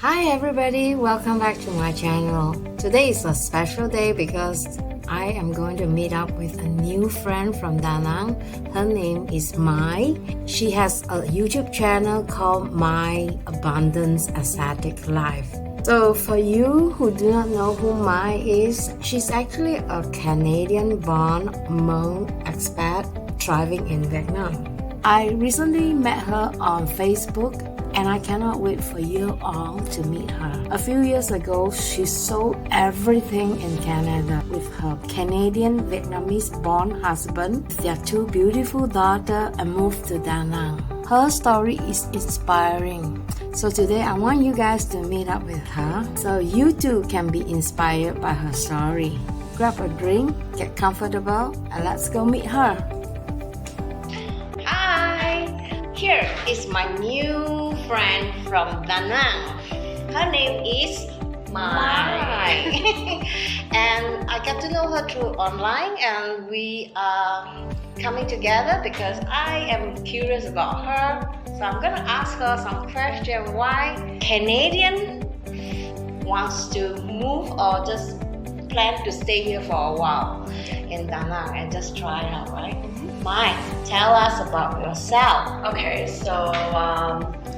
Hi everybody, welcome back to my channel. Today is a special day because I am going to meet up with a new friend from Danang. Her name is Mai. She has a YouTube channel called My Abundance Aesthetic Life. So for you who do not know who Mai is, she's actually a Canadian-born Hmong expat thriving in Vietnam. I recently met her on Facebook and I cannot wait for you all to meet her. A few years ago, she sold everything in Canada with her Canadian Vietnamese born husband, their two beautiful daughters, and moved to Danang. Her story is inspiring. So today I want you guys to meet up with her so you too can be inspired by her story. Grab a drink, get comfortable, and let's go meet her. Here is my new friend from Danang. Her name is Mai. And I got to know her through online and we are coming together because I am curious about her. So I'm gonna ask her some questions why Canadian wants to move or just plan to stay here for a while in Danang and just try it out, right? Mai, tell us about yourself. Okay, so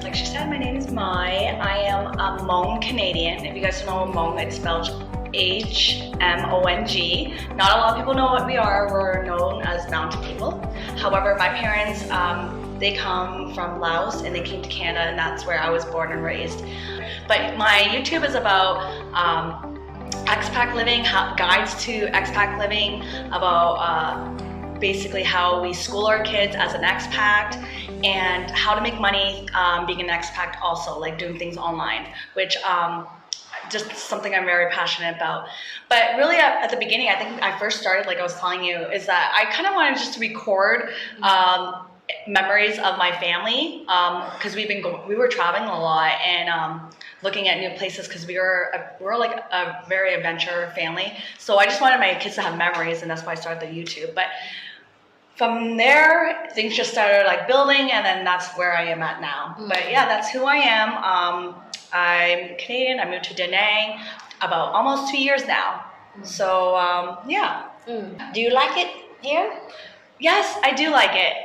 like she said, my name is Mai. I am a Hmong Canadian. If you guys don't know Hmong, it's spelled Hmong. Not a lot of people know what we are. We're known as mountain people. However, my parents, they come from Laos and they came to Canada, and that's where I was born and raised. But my YouTube is about expat living, guides to expat living, about basically how we school our kids as an expat and how to make money being an expat also, like doing things online, which just something I'm very passionate about. But really at the beginning, I think I first started, like I was telling you, is that I kind of wanted just to record memories of my family because we were traveling a lot and looking at new places because we're like a very adventure family. So I just wanted my kids to have memories, and that's why I started the YouTube. But from there, things just started like building, and then that's where I am at now. But yeah, that's who I am. I'm Canadian. I moved to Danang about almost 2 years now. So yeah. Do you like it here? Yes, I do like it.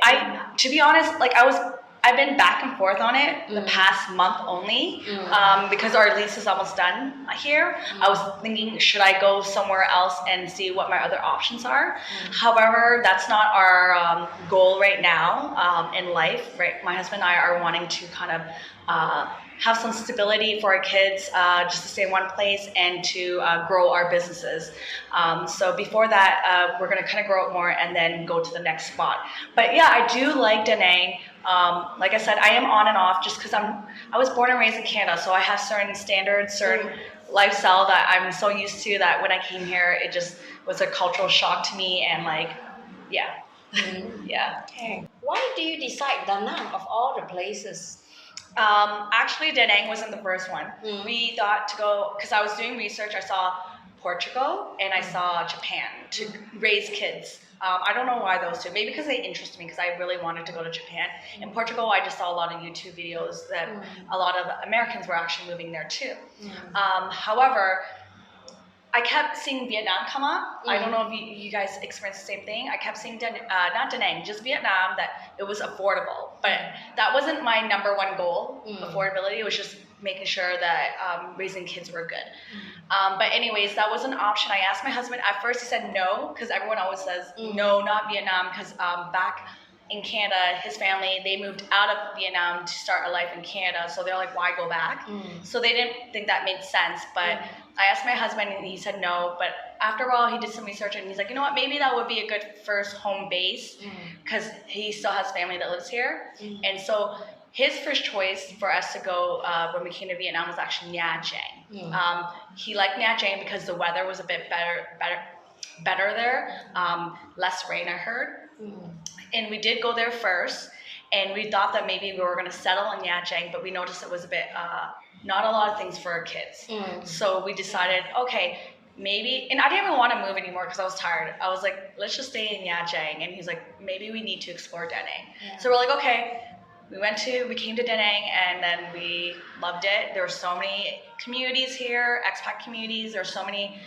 To be honest, like I've been back and forth on it the past month only because our lease is almost done here. I was thinking, should I go somewhere else and see what my other options are? However, that's not our goal right now in life. Right, my husband and I are wanting to kind of have some stability for our kids, just to stay in one place and to grow our businesses. So before that, we're going to kind of grow it more and then go to the next spot. But yeah, I do like Danang. Like I said, I am on and off just because I was born and raised in Canada, so I have certain standards, certain lifestyle that I'm so used to that when I came here, it just was a cultural shock to me, and like, yeah. Yeah. Okay. Why do you decide Danang of all the places? Actually, Danang wasn't the first one. We thought to go, because I was doing research, I saw Portugal and I saw Japan to raise kids. I don't know why those two. Maybe because they interested me because I really wanted to go to Japan. In Portugal, I just saw a lot of YouTube videos that a lot of Americans were actually moving there too. However, I kept seeing Vietnam come up. I don't know if you guys experienced the same thing. I kept seeing, not Danang, just Vietnam, that it was affordable. But that wasn't my number one goal, affordability. It was just making sure that raising kids were good. But anyways, that was an option. I asked my husband. At first he said no, because everyone always says, no, not Vietnam, because back in Canada, his family, they moved out of Vietnam to start a life in Canada. So they're like, why go back? So they didn't think that made sense. But I asked my husband and he said no. But after a while, he did some research and he's like, you know what, maybe that would be a good first home base because he still has family that lives here. And so his first choice for us to go when we came to Vietnam was actually Nha Trang. He liked Nha Trang because the weather was a bit better there, less rain, I heard. And we did go there first, and we thought that maybe we were going to settle in Nha Trang, but we noticed it was a bit, not a lot of things for our kids. So we decided, okay, maybe, and I didn't even want to move anymore because I was tired. I was like, let's just stay in Nha Trang. And he's like, maybe we need to explore Danang. So we're like, okay, we came to Danang, and then we loved it. There were so many communities here, expat communities. There's so many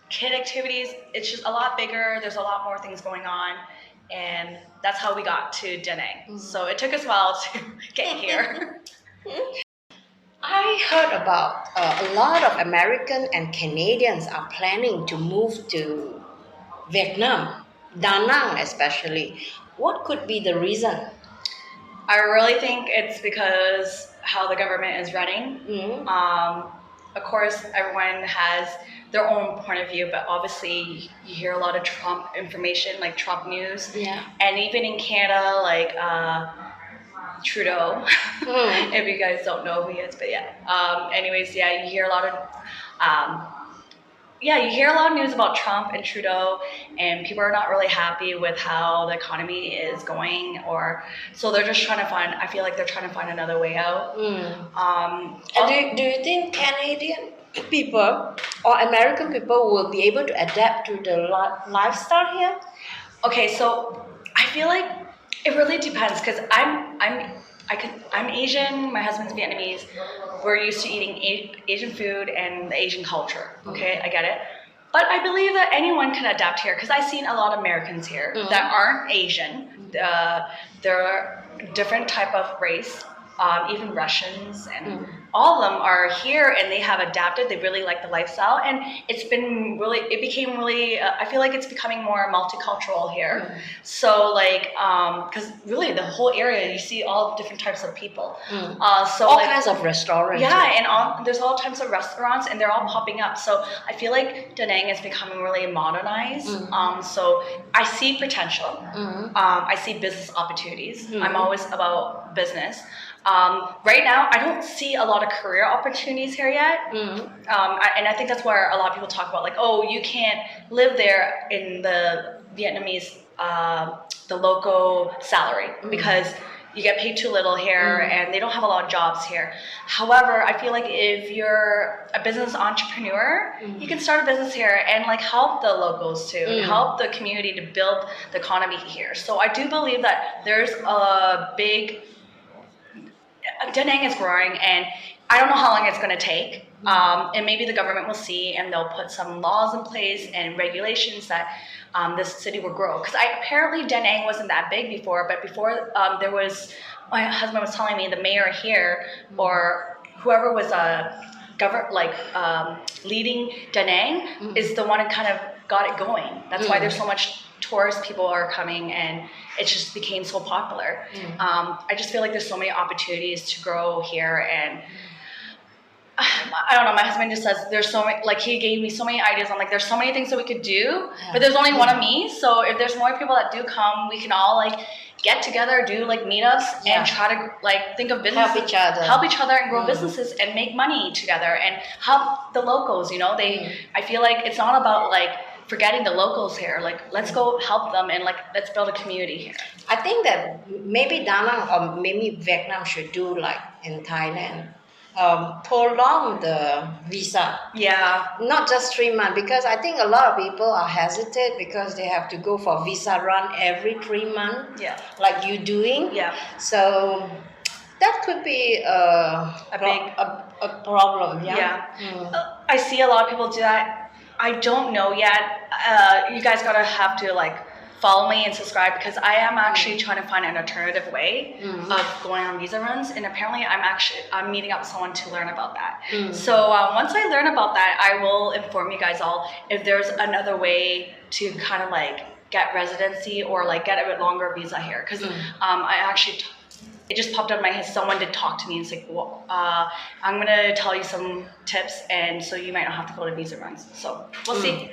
kid activities. It's just a lot bigger. There's a lot more things going on, and that's how we got to Danang. So it took us a while to get here. I heard about a lot of American and Canadians are planning to move to Vietnam, Danang especially. What could be the reason? I really think it's because how the government is running. Of course, everyone has their own point of view, but obviously you hear a lot of Trump information, like Trump news. Yeah. And even in Canada, like Trudeau, if you guys don't know who he is, but yeah. Anyways, yeah, you hear a lot of you hear a lot of news about Trump and Trudeau, and people are not really happy with how the economy is going, or so they're just trying to find. I feel like they're trying to find another way out. And do you think Canadian people or American people will be able to adapt to the lifestyle here? Okay, so I feel like it really depends because I'm Asian. My husband's Vietnamese. We're used to eating Asian food and the Asian culture. Okay, I get it. But I believe that anyone can adapt here because I've seen a lot of Americans here that aren't Asian. They're a different type of race. Even Russians and all of them are here and they have adapted. They really like the lifestyle, and it became really. I feel like it's becoming more multicultural here. So like, because really the whole area you see all different types of people. So all like, kinds of restaurants. Yeah, and there's all types of restaurants, and they're all popping up. So I feel like Danang is becoming really modernized. So I see potential. I see business opportunities. I'm always about business. Right now, I don't see a lot of career opportunities here yet. And I think that's where a lot of people talk about, like, oh, you can't live there in the Vietnamese, the local salary because you get paid too little here and they don't have a lot of jobs here. However, I feel like if you're a business entrepreneur, you can start a business here and like help the locals too, and help the community to build the economy here. So I do believe that there's a big Danang is growing, and I don't know how long it's going to take. And maybe the government will see, and they'll put some laws in place and regulations that this city will grow. Because apparently Danang wasn't that big before, but before there was, my husband was telling me the mayor here or whoever was leading Danang is the one who kind of got it going. That's why there's so much tourist people are coming, and it just became so popular. I just feel like there's so many opportunities to grow here, and I don't know, my husband just says there's so many, like he gave me so many ideas. I'm like, there's so many things that we could do, but there's only one of me. So if there's more people that do come, we can all like get together, do like meetups and try to like think of business, help each other and grow businesses and make money together and help the locals, you know. I feel like it's not about like forgetting the locals here. Like, let's go help them and like let's build a community here. I think that maybe Danang or maybe Vietnam should do like in Thailand, prolong the visa. Yeah. Not just 3 months, because I think a lot of people are hesitant because they have to go for visa run every 3 months. Yeah. Like you doing. Yeah. So that could be a problem. Yeah. I see a lot of people do that. I don't know yet. You guys have to like follow me and subscribe because I am actually trying to find an alternative way of going on visa runs, and apparently I'm meeting up with someone to learn about that. So once I learn about that, I will inform you guys all if there's another way to kind of like get residency or like get a bit longer visa here, because it just popped up in my head. Someone did talk to me and it's like, well, I'm gonna tell you some tips, and so you might not have to go to visa runs. So we'll see.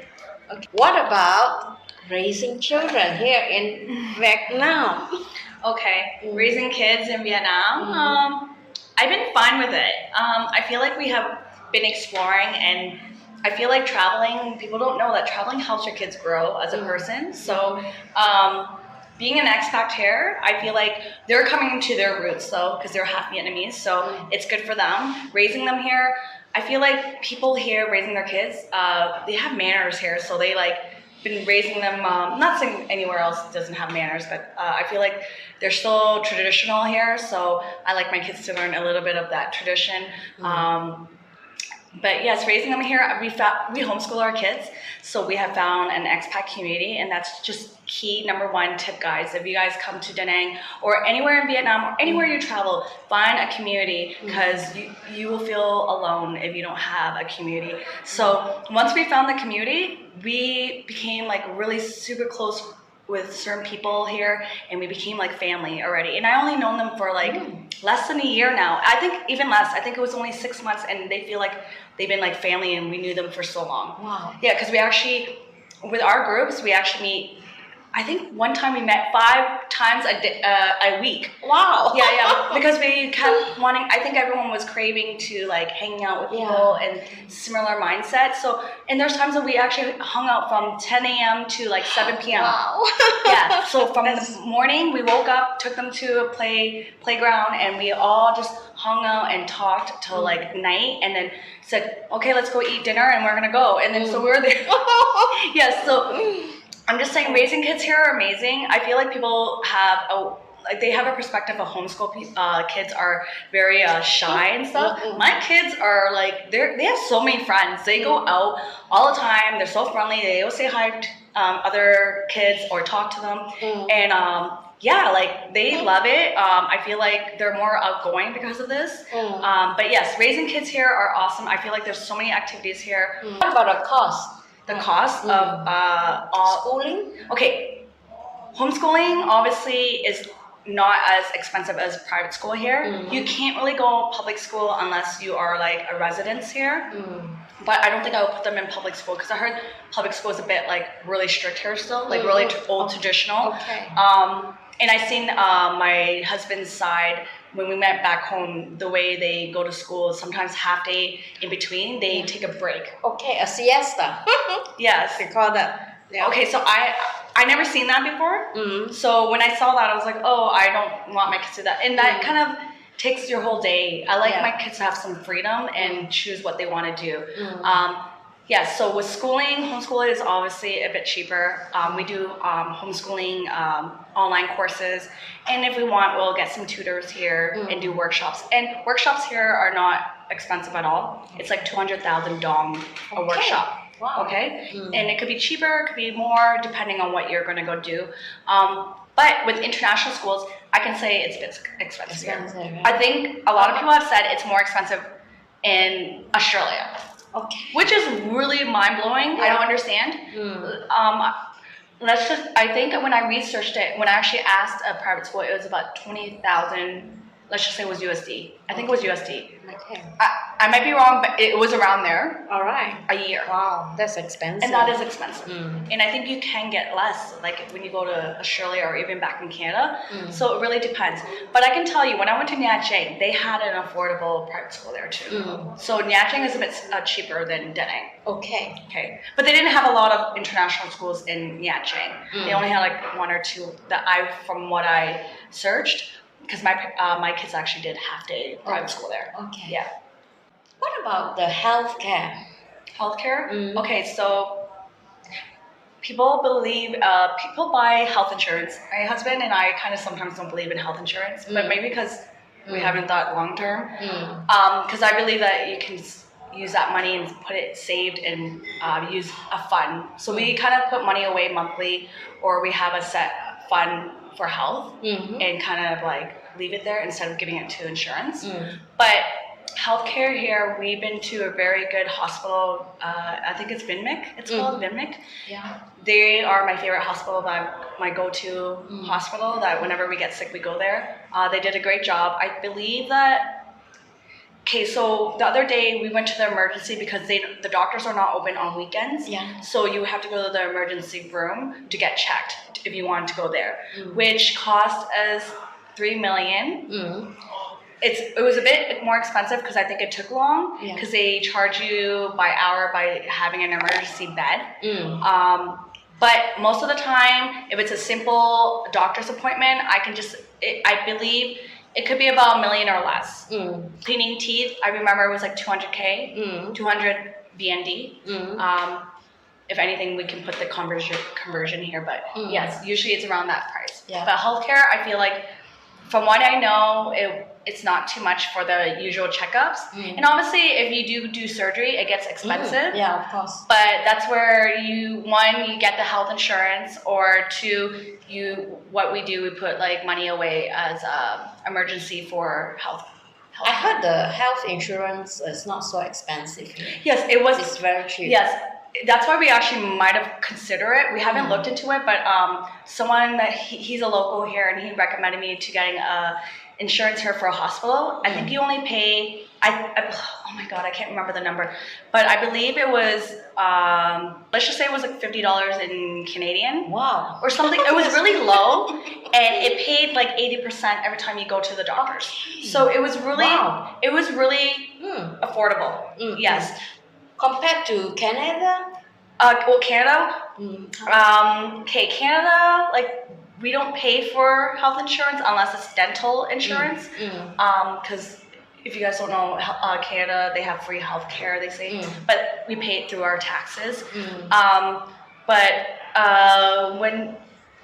Okay. What about raising children here in Vietnam? Okay, raising kids in Vietnam. I've been fine with it. I feel like we have been exploring, and I feel like traveling, people don't know that traveling helps your kids grow as a person. So being an expat here, I feel like they're coming to their roots though, because they're half Vietnamese, so it's good for them. Raising them here, I feel like people here raising their kids, they have manners here, so they like been raising them. Not saying anywhere else doesn't have manners, but I feel like they're still traditional here. So I like my kids to learn a little bit of that tradition. But yes, raising them here, we homeschool our kids, so we have found an expat community, and that's just key number one tip, guys. If you guys come to Danang or anywhere in Vietnam or anywhere you travel, find a community, because you will feel alone if you don't have a community. So once we found the community, we became like really super close with certain people here, and we became like family already. And I only known them for like less than a year now. I think even less. I think it was only 6 months, and they feel like they've been like family, and we knew them for so long. Wow. Yeah, because we actually, with our groups, we actually meet. I think one time we met 5 times a week. Wow. Yeah, because we kept wanting. I think everyone was craving to like hanging out with people and similar mindset. So, and there's times that we actually hung out from 10 a.m. to like 7 p.m. Wow. Yeah. So from the morning, we woke up, took them to a playground, and we all just hung out and talked till like night, and then said, "Okay, let's go eat dinner," and we're gonna go. And then so we were there. Yeah. So. I'm just saying, raising kids here are amazing. I feel like people have they have a perspective of homeschool kids are very shy and stuff. My kids are like, they have so many friends. They go out all the time. They're so friendly. They always say hi to other kids or talk to them. And yeah, like they love it. I feel like they're more outgoing because of this. But yes, raising kids here are awesome. I feel like there's so many activities here. What about the cost? The cost of schooling? Okay, homeschooling obviously is not as expensive as private school here. You can't really go public school unless you are like a resident here. But I don't think I would put them in public school, because I heard public school is a bit like really strict here still, like really old traditional. Okay. And I seen my husband's side when we went back home, the way they go to school, sometimes half day in between, they take a break. Okay, a siesta. Yes. They call that. Yeah. Okay, so I never seen that before. So when I saw that, I was like, oh, I don't want my kids to do that. And that kind of takes your whole day. I like my kids to have some freedom and choose what they want to do. Yeah, so with schooling, homeschooling is obviously a bit cheaper. We do homeschooling online courses, and if we want, we'll get some tutors here and do workshops. And workshops here are not expensive at all. It's like 200,000 dong a workshop. Wow. Okay, and it could be cheaper, it could be more, depending on what you're going to go do. But with international schools, I can say it's a bit expensive here. Right? I think a lot of people have said it's more expensive in Australia. Okay. Which is really mind-blowing. I don't understand. I think when I researched it, when I actually asked a private school, it was about 20,000, let's just say it was USD. I think it was USD. Okay. I might be wrong, but it was around there. All right. A year. Wow, that's expensive. And that is expensive. And I think you can get less, like when you go to Australia or even back in Canada. So it really depends. But I can tell you, when I went to Nha Trang, they had an affordable private school there too. So Nha Trang is a bit cheaper than Danang. Okay. Okay. But they didn't have a lot of international schools in Nha Trang. They only had like 1 or 2 from what I searched. Because my kids actually did half-day private school there. Okay. Yeah. What about the healthcare? Healthcare? Okay, so people buy health insurance. My husband and I kind of sometimes don't believe in health insurance, but maybe because we haven't thought long-term. Because I believe that you can use that money and put it saved and use a fund. So we kind of put money away monthly, or we have a set fund for health and kind of like leave it there instead of giving it to insurance. But healthcare here, we've been to a very good hospital. I think it's Vinmic. It's called Vinmic. Yeah. They are my favorite hospital, my go-to hospital, that whenever we get sick, we go there. They did a great job. I believe that. Okay, so the other day we went to the emergency because the doctors are not open on weekends. Yeah. So you have to go to the emergency room to get checked if you want to go there, which cost us $3 million. It was a bit more expensive because I think it took long, because they charge you by hour by having an emergency bed. But most of the time, if it's a simple doctor's appointment, I believe it could be about $1 million or less. Cleaning teeth, I remember it was like 200K, 200 BND. if anything, we can put the conversion here. But yes, usually it's around that price. Yeah. But healthcare, I feel like, from what I know, it's not too much for the usual checkups. And obviously, if you do surgery, it gets expensive. Yeah, of course. But that's where you get the health insurance, or two, what we do, we put like money away as emergency for health. I heard the health insurance is not so expensive here. Yes, it was. It's very cheap. Yes, that's why we actually might have considered it. We haven't looked into it, but someone he's a local here, and he recommended me to getting insurance here for a hospital. I think you only pay. Oh my god, I can't remember the number, but I believe it was. Let's just say it was like $50 in Canadian. Wow. Or something. It was really low, and it paid like 80% every time you go to the doctors. So it was really, affordable. Yes. Compared to Canada? Well, Canada. Canada, like, we don't pay for health insurance unless it's dental insurance. Because if you guys don't know, Canada, they have free health care, they say, but we pay it through our taxes. When,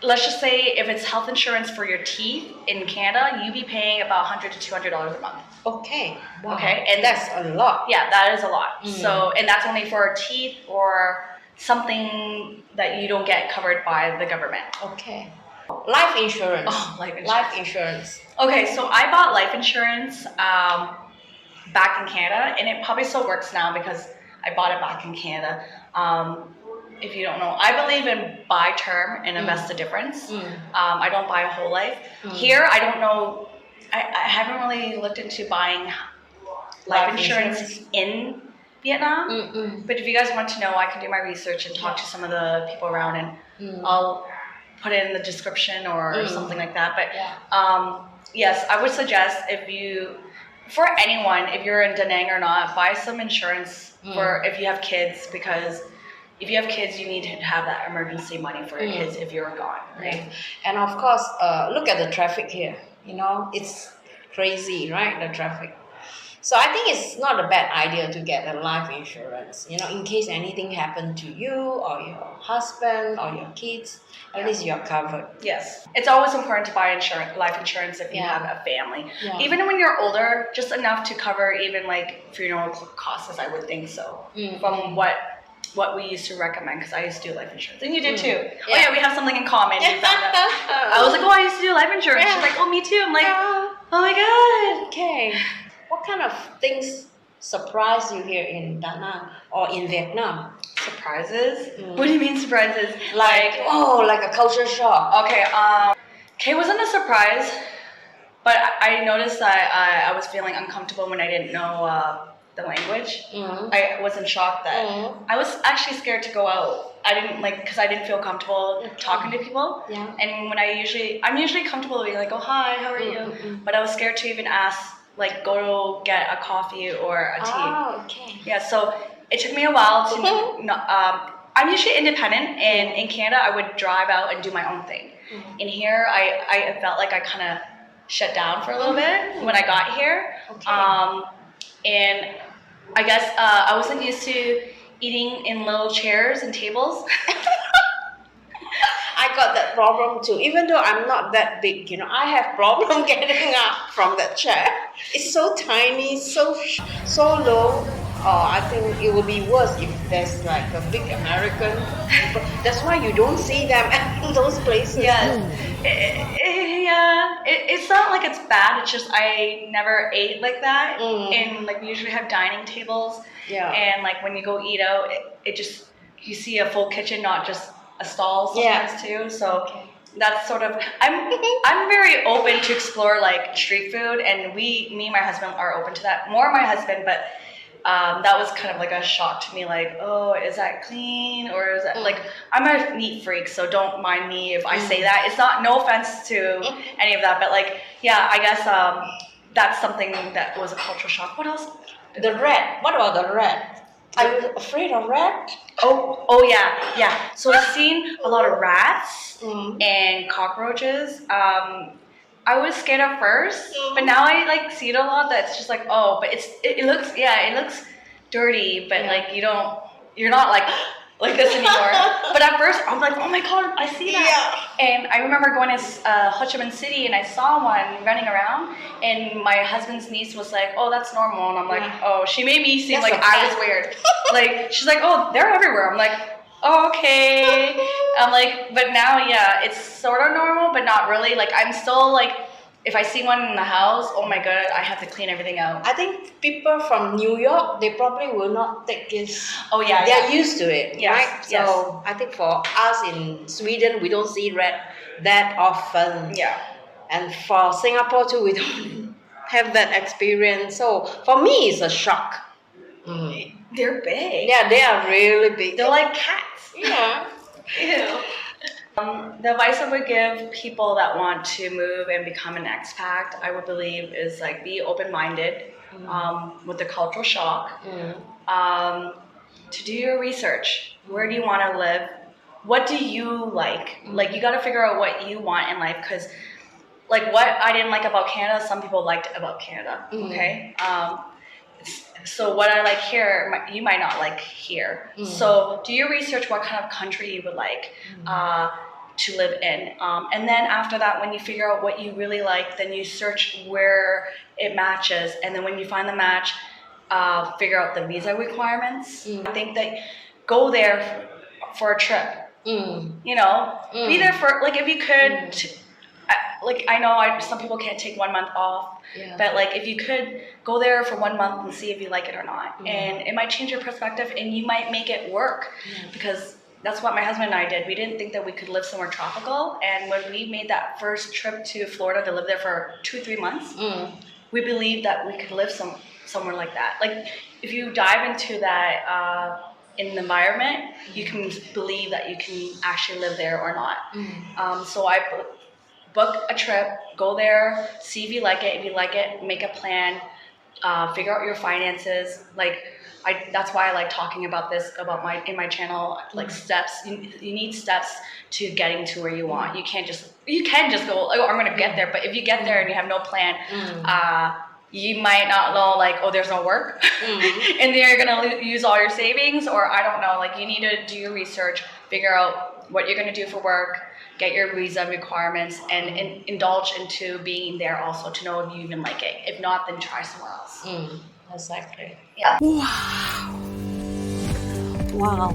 let's just say, if it's health insurance for your teeth in Canada, you'd be paying about $100 to $200 a month. Okay. Wow. Okay, and that's a lot. Yeah, that is a lot. So, and that's only for teeth or something that you don't get covered by the government. Okay. Life insurance. Oh, life insurance. Life insurance. Okay, so I bought life insurance back in Canada, and it probably still works now because I bought it back in Canada. If you don't know, I believe in buy term and invest the difference. I don't buy a whole life. Here, I don't know. I haven't really looked into buying life insurance in Vietnam. But if you guys want to know, I can do my research and talk to some of the people around, and I'll put it in the description or something like that. But yes, I would suggest for anyone, if you're in Danang or not, buy some insurance for if you have kids, because if you have kids, you need to have that emergency money for your kids if you're gone, right? And of course, look at the traffic here. You know, it's crazy, right? The traffic. So I think it's not a bad idea to get a life insurance, you know, in case anything happened to you or your husband or your kids, at least you're covered. Yes. It's always important to buy life insurance if you have a family. Even when you're older, just enough to cover even like funeral costs, I would think so. From what we used to recommend, because I used to do life insurance. And you did too. Oh yeah, we have something in common. You found that. I was like, oh, I used to do life insurance. She's like, oh, me too. I'm like, oh my god. Okay. What kind of things surprise you here in Danang or in Vietnam? Surprises? What do you mean surprises? Like a culture shock. Okay, it wasn't a surprise, but I noticed that I was feeling uncomfortable when I didn't know the language. I was in shock that I was actually scared to go out. I didn't because I didn't feel comfortable talking to people. And when I'm usually comfortable being like, oh hi, how are you? But I was scared to even ask, like, go get a coffee or a tea. Oh, okay. Yeah, so it took me a while to. I'm usually independent, and in Canada I would drive out and do my own thing. In here, I felt like I kind of shut down for a little bit when I got here. And I guess I wasn't used to eating in little chairs and tables. I got that problem too. Even though I'm not that big, you know, I have problem getting up from that chair. It's so tiny, so low. I think it would be worse if there's like a big American people. That's why you don't see them in those places. It's not like it's bad. It's just I never ate like that. And like we usually have dining tables. And like when you go eat out, it just, you see a full kitchen, not just a stall sometimes too. So that's sort of, I'm very open to explore like street food, and me and my husband are open to that. More my husband, but that was kind of like a shock to me, like, oh, is that clean, or is that like, I'm a neat freak, so don't mind me if I say that. It's not, no offense to any of that, but like, yeah, I guess that's something that was a cultural shock. What else? The rat. What about the rat? Are you afraid of rat? Oh yeah. So I've seen a lot of rats and cockroaches. I was scared at first, but now I like see it a lot. That's just like, oh, but it looks dirty, but like you're not like, like this anymore. But at first, I'm like, oh my god, I see that. Yeah. And I remember going to Ho Chi Minh City, and I saw one running around, and my husband's niece was like, oh, that's normal. And I'm like, oh, she made me seem That's like a I fact. was weird. Like, she's like, oh, they're everywhere. I'm like, oh, okay. I'm like, but now, yeah, it's sort of normal, but not really. Like, I'm still like, if I see one in the house, oh my god, I have to clean everything out. I think people from New York, they probably will not take this. Oh yeah, They're used to it, Yes, right? So I think for us in Sweden, we don't see rat that often. Yeah. And for Singapore too, we don't have that experience. So for me, it's a shock. Mm. They're big. Yeah, they are really big. They're like cats. Yeah. Ew. The advice I would give people that want to move and become an expat, I would believe, is like be open-minded with the cultural shock. To do your research. Where do you want to live? What do you like? Like, you got to figure out what you want in life, because like what I didn't like about Canada, some people liked about Canada. Okay. So what I like here, you might not like here. So do your research, what kind of country you would like to live in. And then after that, when you figure out what you really like, then you search where it matches. And then when you find the match, figure out the visa requirements. I think that go there for a trip. You know, be there for, like, if you could... like, I know some people can't take 1 month off, but like if you could go there for 1 month and see if you like it or not, and it might change your perspective, and you might make it work, because that's what my husband and I did. We didn't think that we could live somewhere tropical, and when we made that first trip to Florida to live there for 2-3 months, we believed that we could live somewhere like that. Like, if you dive into that in the environment, you can believe that you can actually live there or not. So I book a trip, go there, see if you like it. If you like it, make a plan, figure out your finances. Like, that's why I like talking about this in my channel, like steps. You need steps to getting to where you want. You can just go, oh, I'm gonna get there. But if you get there and you have no plan, you might not know, like, oh, there's no work, and then you're gonna use all your savings, or I don't know. Like, you need to do your research, figure out what you're gonna do for work, get your visa requirements, and indulge into being there also to know if you even like it. If not, then try somewhere else. Exactly. Yeah. Wow,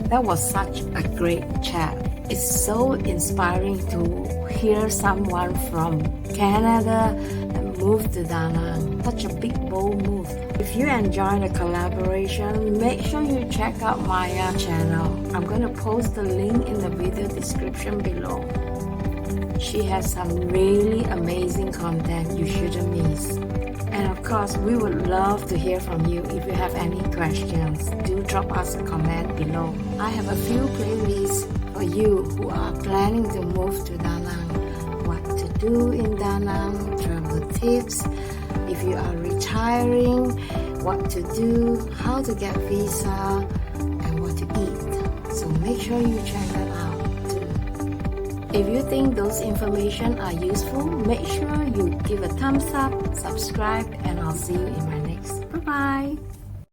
that was such a great chat. It's so inspiring to hear someone from Canada that moved to Danang. Such a big, bold move. If you enjoy the collaboration, make sure you check out Maya channel. I'm going to post the link in the video description below. She has some really amazing content you shouldn't miss. And of course, we would love to hear from you. If you have any questions, do drop us a comment below. I have a few playlists for you who are planning to move to Danang. What to do in Danang, travel tips, if you are retiring, what to do, how to get visa, and what to eat. So make sure you check that out too. If you think those information are useful, make sure you give a thumbs up, subscribe, and I'll see you in my next. Bye-bye.